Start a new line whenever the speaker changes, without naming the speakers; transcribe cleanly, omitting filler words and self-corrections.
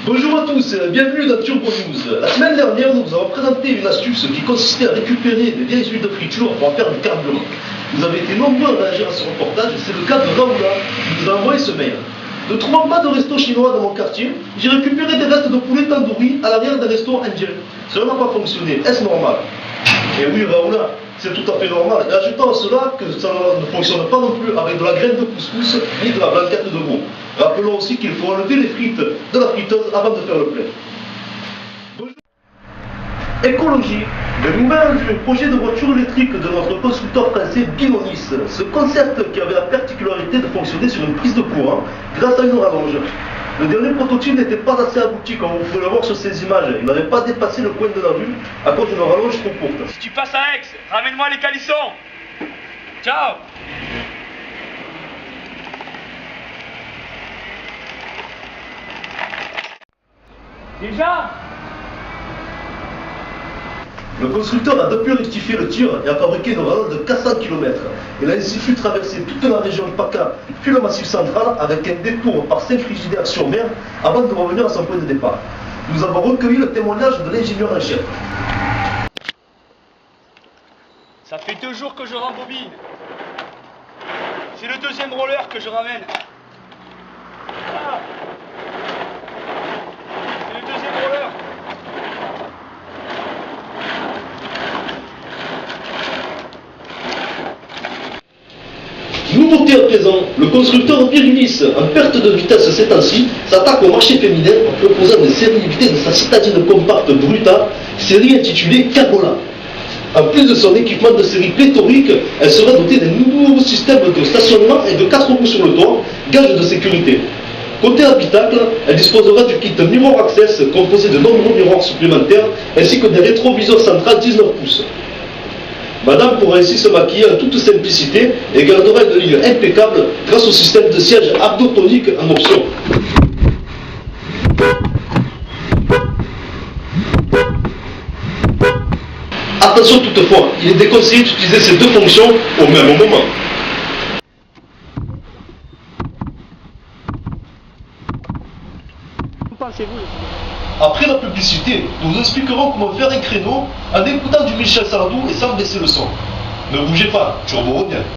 Bonjour à tous, bienvenue dans Turbo News. La semaine dernière, nous vous avons présenté une astuce qui consistait à récupérer des vieilles huiles de friture pour en faire du carburant. Vous avez été nombreux à réagir à ce reportage et c'est le cas de Raoula qui nous a envoyé ce mail. Ne trouvant pas de resto chinois dans mon quartier, j'ai récupéré des restes de poulet tandoori à l'arrière d'un resto indien. Cela n'a pas fonctionné, est-ce normal? Et oui Raoula, c'est tout à fait normal. Et ajoutons à cela que ça ne fonctionne pas non plus avec de la graine de couscous ni de la blanquette de veau. Rappelons aussi qu'il faut enlever les frites de la friteuse avant de faire le plein. Écologie. Le nouvel projet de voiture électrique de notre constructeur français Binonis. Ce concept qui avait la particularité de fonctionner sur une prise de courant grâce à une rallonge. Le dernier prototype n'était pas assez abouti comme vous pouvez le voir sur ces images. Il n'avait pas dépassé le coin de la vue à cause d'une rallonge trop courte.
Si tu passes à Aix, ramène-moi les calissons. Ciao. Déjà?
Le constructeur a depuis rectifié le tir et a fabriqué une rallonge de 400 km. Il a ainsi pu traverser toute la région PACA puis le Massif central avec un détour par Saint-Frigidaire-sur-Mer avant de revenir à son point de départ. Nous avons recueilli le témoignage de l'ingénieur en chef.
Ça fait 2 jours que je rembobine. C'est le deuxième roller que je ramène. Ah. C'est le deuxième roller.
Nouveauté à présent, le constructeur Binonis, en perte de vitesse ces temps-ci, s'attaque au marché féminin en proposant des séries limitées de sa citadine compacte Bruta, série intitulée Cagola. En plus de son équipement de série pléthorique, elle sera dotée d'un nouveau système de stationnement et de 4 roues sur le toit, gage de sécurité. Côté habitacle, elle disposera du kit Mirror Access composé de nombreux miroirs supplémentaires ainsi que des rétroviseurs centrales 19 pouces. Madame pourra ainsi se maquiller en toute simplicité et gardera une ligne impeccable grâce au système de siège abdotonique en option. Attention toutefois, il est déconseillé d'utiliser ces deux fonctions au même moment. Après la publicité, nous vous expliquerons comment faire un créneau en écoutant du Michel Sardou et sans baisser le son. Ne bougez pas, Turbo revient.